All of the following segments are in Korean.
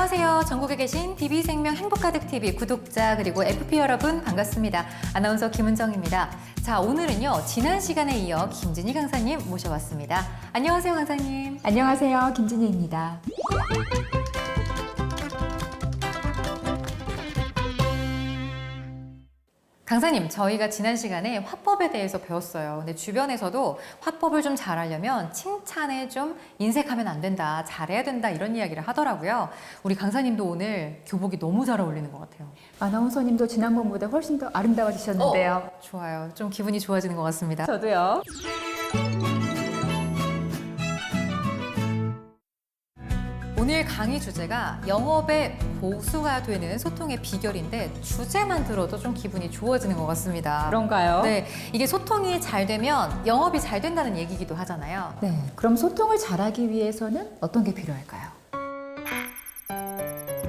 안녕하세요. 전국에 계신 DB생명 행복가득TV 구독자 그리고 FP 여러분 반갑습니다. 아나운서 김은정입니다. 자, 오늘은요. 지난 시간에 이어 김진희 강사님 모셔왔습니다. 안녕하세요, 강사님. 안녕하세요. 김진희입니다. 강사님, 저희가 지난 시간에 화법에 대해서 배웠어요. 근데 주변에서도 화법을 좀 잘하려면 칭찬에 좀 인색하면 안 된다, 잘해야 된다 이런 이야기를 하더라고요. 우리 강사님도 오늘 교복이 너무 잘 어울리는 것 같아요. 아나운서님도 지난번보다 훨씬 더 아름다워지셨는데요. 좋아요. 좀 기분이 좋아지는 것 같습니다. 저도요. 오늘 강의 주제가 영업의 보수가 되는 소통의 비결인데 주제만 들어도 좀 기분이 좋아지는 것 같습니다. 그런가요? 네, 이게 소통이 잘 되면 영업이 잘 된다는 얘기기도 하잖아요. 네. 그럼 소통을 잘하기 위해서는 어떤 게 필요할까요?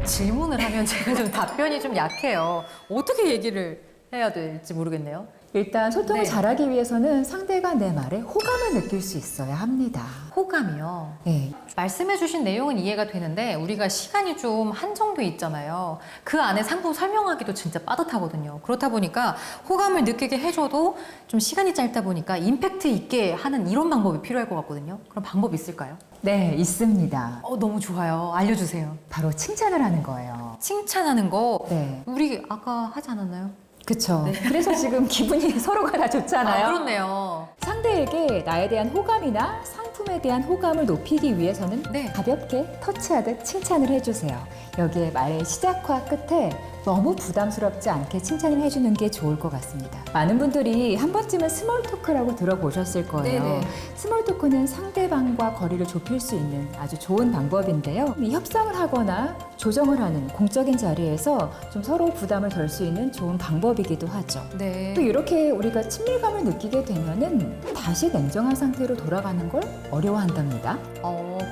질문을 하면 제가 좀 답변이 좀 약해요. 어떻게 얘기를 해야 될지 모르겠네요. 일단 소통을 네. 잘하기 위해서는 상대가 내 말에 호감을 느낄 수 있어야 합니다. 호감이요. 네. 말씀해주신 내용은 이해가 되는데 우리가 시간이 좀 한정돼 있잖아요. 그 안에 상품 설명하기도 진짜 빠듯하거든요. 그렇다 보니까 호감을 느끼게 해줘도 좀 시간이 짧다 보니까 임팩트 있게 하는 이런 방법이 필요할 것 같거든요. 그럼 방법 있을까요? 네, 있습니다. 너무 좋아요. 알려주세요. 바로 칭찬을 하는 거예요. 칭찬하는 거 네. 우리 아까 하지 않았나요? 그쵸. 그래서 지금 기분이 서로가 다 좋잖아요. 그렇네요. 상대에게 나에 대한 호감이나 상품에 대한 호감을 높이기 위해서는 네. 가볍게 터치하듯 칭찬을 해주세요. 여기에 말의 시작과 끝에 너무 부담스럽지 않게 칭찬을 해주는 게 좋을 것 같습니다. 많은 분들이 한 번쯤은 스몰 토크라고 들어보셨을 거예요. 네네. 스몰 토크는 상대방과 거리를 좁힐 수 있는 아주 좋은 방법인데요. 이 협상을 하거나 조정을 하는 공적인 자리에서 좀 서로 부담을 덜 수 있는 좋은 방법이기도 하죠. 네. 또 이렇게 우리가 친밀감을 느끼게 되면은 다시 냉정한 상태로 돌아가는 걸 어려워한답니다.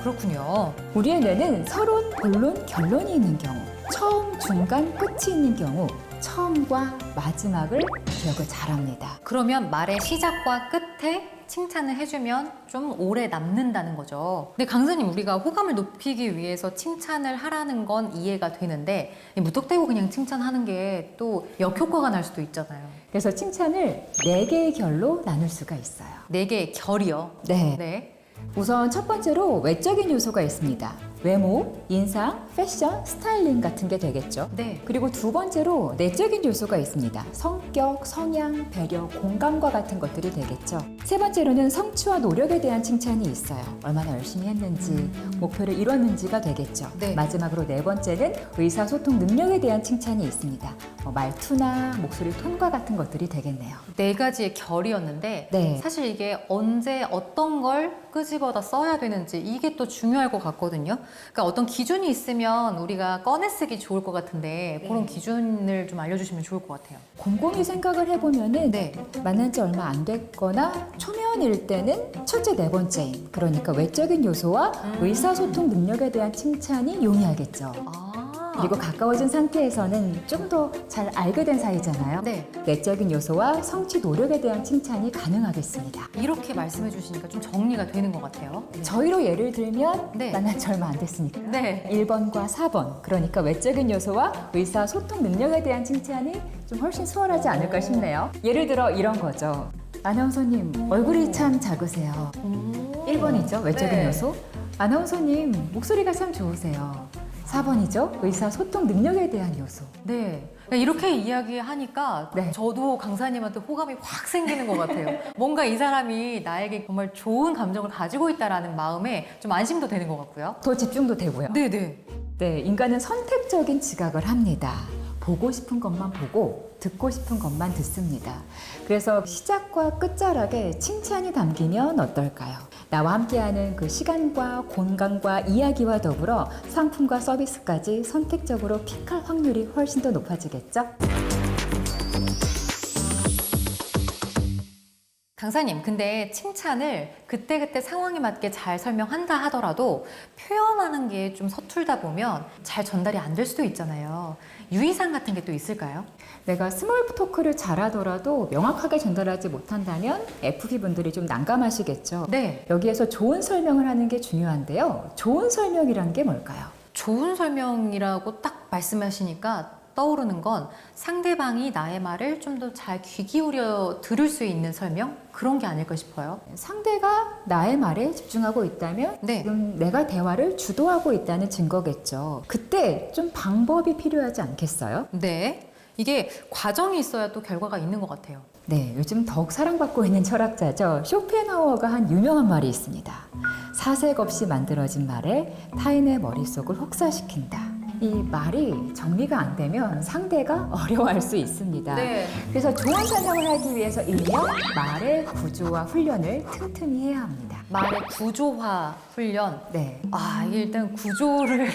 그렇군요. 우리의 뇌는 서론, 본론, 결론이 있는 경우, 처음, 중간, 끝이 있는 경우 처음과 마지막을 기억을 잘합니다. 그러면 말의 시작과 끝에 칭찬을 해주면 좀 오래 남는다는 거죠. 근데 강사님, 우리가 호감을 높이기 위해서 칭찬을 하라는 건 이해가 되는데 무턱대고 그냥 칭찬하는 게 또 역효과가 날 수도 있잖아요. 그래서 칭찬을 4개의 결로 나눌 수가 있어요. 4개의 결이요. 네. 네. 우선 첫 번째로 외적인 요소가 있습니다. 외모, 인상, 패션, 스타일링 같은 게 되겠죠. 네. 그리고 두 번째로 내적인 요소가 있습니다. 성격, 성향, 배려, 공감과 같은 것들이 되겠죠. 세 번째로는 성취와 노력에 대한 칭찬이 있어요. 얼마나 열심히 했는지, 목표를 이뤘는지가 되겠죠. 네. 마지막으로 네 번째는 의사소통 능력에 대한 칭찬이 있습니다. 말투나 목소리 톤과 같은 것들이 되겠네요. 4가지의 결이었는데 네. 사실 이게 언제 어떤 걸 끄집어다 써야 되는지 이게 또 중요할 것 같거든요. 그러니까 어떤 기준이 있으면 우리가 꺼내 쓰기 좋을 것 같은데 그런 기준을 좀 알려주시면 좋을 것 같아요. 곰곰이 생각을 해보면은 네. 만난 지 얼마 안 됐거나 초면일 때는 첫째, 네 번째인 그러니까 외적인 요소와 의사소통 능력에 대한 칭찬이 용이하겠죠. 그리고 가까워진 상태에서는 좀 더 잘 알게 된 사이잖아요. 네. 내적인 요소와 성취 노력에 대한 칭찬이 가능하겠습니다. 이렇게 말씀해 주시니까 좀 정리가 되는 것 같아요. 저희로 예를 들면 네. 만난 지 얼마 안 됐으니까 네. 1번과 4번 그러니까 외적인 요소와 의사소통 능력에 대한 칭찬이 좀 훨씬 수월하지 않을까 싶네요. 예를 들어 이런 거죠. 아나운서님 얼굴이 참 작으세요. 1번이죠. 외적인 네. 요소. 아나운서님 목소리가 참 좋으세요. 4번이죠. 의사소통 능력에 대한 요소. 네. 이렇게 이야기하니까 네. 저도 강사님한테 호감이 확 생기는 것 같아요. 뭔가 이 사람이 나에게 정말 좋은 감정을 가지고 있다라는 마음에 좀 안심도 되는 것 같고요. 더 집중도 되고요. 네네. 네, 인간은 선택적인 지각을 합니다. 보고 싶은 것만 보고 듣고 싶은 것만 듣습니다. 그래서 시작과 끝자락에 칭찬이 담기면 어떨까요? 나와 함께하는 그 시간과 공간과 이야기와 더불어 상품과 서비스까지 선택적으로 픽할 확률이 훨씬 더 높아지겠죠? 강사님, 근데 칭찬을 그때그때 상황에 맞게 잘 설명한다 하더라도 표현하는 게 좀 서툴다 보면 잘 전달이 안 될 수도 있잖아요. 유의사항 같은 게 또 있을까요? 내가 스몰 토크를 잘하더라도 명확하게 전달하지 못한다면 FP분들이 좀 난감하시겠죠? 네. 여기에서 좋은 설명을 하는 게 중요한데요. 좋은 설명이란 게 뭘까요? 좋은 설명이라고 딱 말씀하시니까 떠오르는 건 상대방이 나의 말을 좀 더 잘 귀 기울여 들을 수 있는 설명? 그런 게 아닐까 싶어요. 상대가 나의 말에 집중하고 있다면 네. 지금 내가 대화를 주도하고 있다는 증거겠죠. 그때 좀 방법이 필요하지 않겠어요? 네. 이게 과정이 있어야 또 결과가 있는 것 같아요. 네, 요즘 더욱 사랑받고 있는 철학자죠. 쇼펜하우어가 한 유명한 말이 있습니다. 사색 없이 만들어진 말에 타인의 머릿속을 혹사시킨다. 이 말이 정리가 안 되면 상대가 어려워할 수 있습니다. 네. 그래서 좋은 설명을 하기 위해서 일명 말의 구조와 훈련을 튼튼히 해야 합니다. 말의 구조화 훈련. 네, 아, 이게 일단 구조를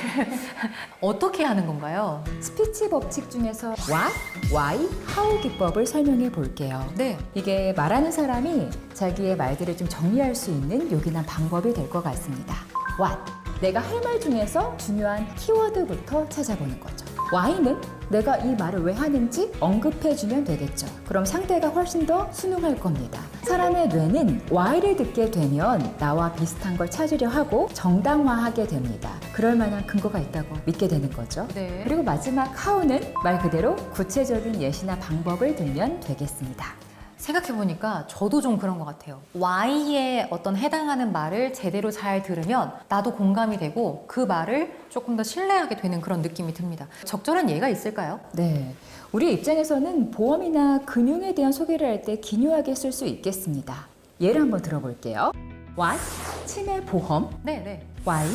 어떻게 하는 건가요? 스피치 법칙 중에서 what, why, how 기법을 설명해 볼게요. 네. 이게 말하는 사람이 자기의 말들을 좀 정리할 수 있는 요긴한 방법이 될 것 같습니다. What? 내가 할 말 중에서 중요한 키워드부터 찾아보는 거죠. Why는 내가 이 말을 왜 하는지 언급해주면 되겠죠. 그럼 상대가 훨씬 더 순응할 겁니다. 사람의 뇌는 Why를 듣게 되면 나와 비슷한 걸 찾으려 하고 정당화하게 됩니다. 그럴 만한 근거가 있다고 믿게 되는 거죠. 네. 그리고 마지막 How는 말 그대로 구체적인 예시나 방법을 들면 되겠습니다. 생각해보니까 저도 좀 그런 것 같아요. Y에 어떤 해당하는 말을 제대로 잘 들으면 나도 공감이 되고 그 말을 조금 더 신뢰하게 되는 그런 느낌이 듭니다. 적절한 예가 있을까요? 네. 우리 입장에서는 보험이나 금융에 대한 소개를 할 때 기묘하게 쓸 수 있겠습니다. 예를 한번 들어볼게요. What? 치매 보험. 네. Why?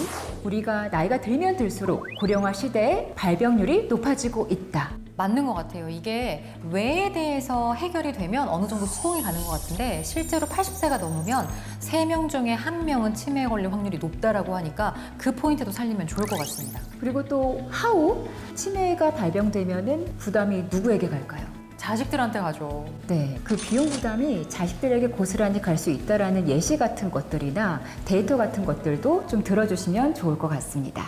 우리가 나이가 들면 들수록 고령화 시대에 발병률이 높아지고 있다. 맞는 것 같아요. 이게 왜에 대해서 해결이 되면 어느 정도 수긍이 가는 것 같은데 실제로 80세가 넘으면 3명 중에 1명은 치매에 걸릴 확률이 높다라고 하니까 그 포인트도 살리면 좋을 것 같습니다. 그리고 또 how? 치매가 발병되면은 부담이 누구에게 갈까요? 자식들한테 가죠. 네, 그 비용 부담이 자식들에게 고스란히 갈 수 있다라는 예시 같은 것들이나 데이터 같은 것들도 좀 들어주시면 좋을 것 같습니다.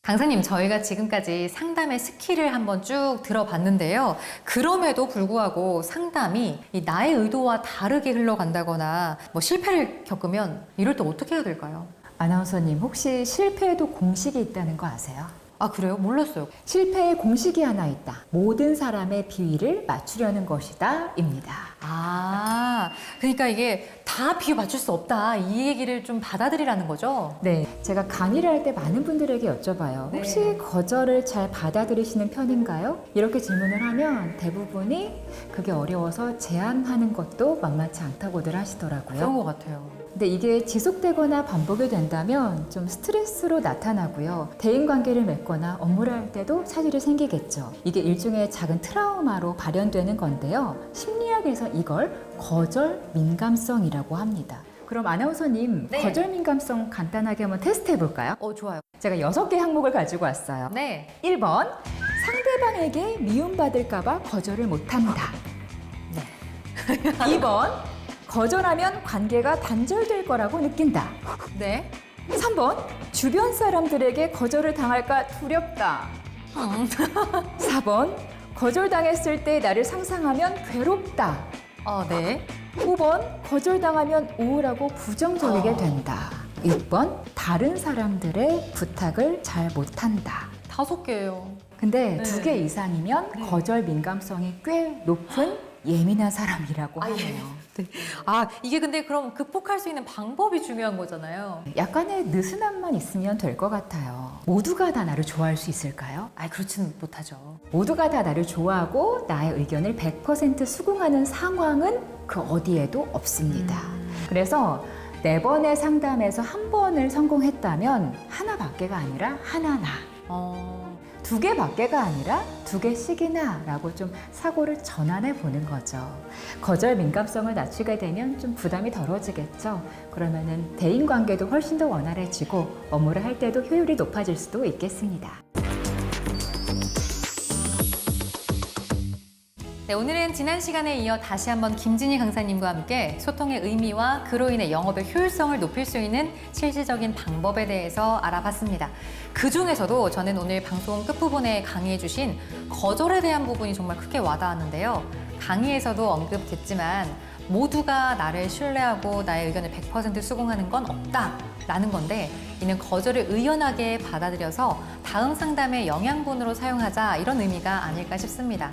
강사님, 저희가 지금까지 상담의 스킬을 한번 쭉 들어봤는데요. 그럼에도 불구하고 상담이 이 나의 의도와 다르게 흘러간다거나 뭐 실패를 겪으면 이럴 때 어떻게 해야 될까요? 아나운서님, 혹시 실패에도 공식이 있다는 거 아세요? 아, 그래요? 몰랐어요. 실패의 공식이 하나 있다. 모든 사람의 비위를 맞추려는 것이다. 입니다. 아, 그러니까 이게 다 비유 맞출 수 없다. 이 얘기를 좀 받아들이라는 거죠? 네, 제가 강의를 할 때 많은 분들에게 여쭤봐요. 혹시 네. 거절을 잘 받아들이시는 편인가요? 이렇게 질문을 하면 대부분이 그게 어려워서 제안하는 것도 만만치 않다고들 하시더라고요. 그런 것 같아요. 근데 이게 지속되거나 반복이 된다면 좀 스트레스로 나타나고요. 대인관계를 맺거나 업무를 할 때도 차질이 생기겠죠. 이게 일종의 작은 트라우마로 발현되는 건데요. 심리학에서 이걸 거절 민감성이라고 합니다. 그럼 아나운서님, 네. 거절 민감성 간단하게 한번 테스트 해볼까요? 좋아요. 제가 6개 항목을 가지고 왔어요. 네. 1번, 상대방에게 미움받을까봐 거절을 못한다. 네. 2번, 거절하면 관계가 단절될 거라고 느낀다. 네. 3번, 주변 사람들에게 거절을 당할까 두렵다. 4번, 거절당했을 때 나를 상상하면 괴롭다. 네. 5번, 거절당하면 우울하고 부정적이게 된다. 6번, 다른 사람들의 부탁을 잘 못한다. 5개예요. 근데 네. 2개 이상이면 네. 거절 민감성이 꽤 높은 예민한 사람이라고 하네요. 네. 이게 근데 그럼 극복할 수 있는 방법이 중요한 거잖아요. 약간의 느슨함만 있으면 될 것 같아요. 모두가 다 나를 좋아할 수 있을까요? 그렇지는 못하죠. 모두가 다 나를 좋아하고 나의 의견을 100% 수긍하는 상황은 그 어디에도 없습니다. 그래서 4번의 상담에서 1번을 성공했다면 하나밖에가 아니라 하나나, 2개밖에가 아니라 2개씩이나 라고 좀 사고를 전환해 보는 거죠. 거절 민감성을 낮추게 되면 좀 부담이 덜어지겠죠. 그러면은 대인관계도 훨씬 더 원활해지고 업무를 할 때도 효율이 높아질 수도 있겠습니다. 네, 오늘은 지난 시간에 이어 다시 한번 김진희 강사님과 함께 소통의 의미와 그로 인해 영업의 효율성을 높일 수 있는 실질적인 방법에 대해서 알아봤습니다. 그 중에서도 저는 오늘 방송 끝부분에 강의해 주신 거절에 대한 부분이 정말 크게 와닿았는데요. 강의에서도 언급됐지만 모두가 나를 신뢰하고 나의 의견을 100% 수긍하는 건 없다라는 건데, 이는 거절을 의연하게 받아들여서 다음 상담의 영양분으로 사용하자, 이런 의미가 아닐까 싶습니다.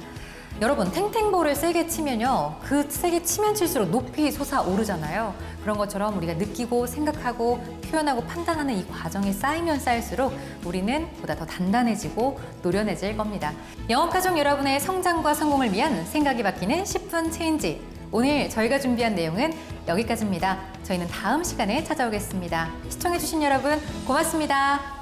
여러분, 탱탱볼을 세게 치면요, 그 세게 치면 칠수록 높이 솟아오르잖아요. 그런 것처럼 우리가 느끼고 생각하고 표현하고 판단하는 이 과정이 쌓이면 쌓일수록 우리는 보다 더 단단해지고 노련해질 겁니다. 영업가족 여러분의 성장과 성공을 위한 생각이 바뀌는 10분 체인지. 오늘 저희가 준비한 내용은 여기까지입니다. 저희는 다음 시간에 찾아오겠습니다. 시청해주신 여러분 고맙습니다.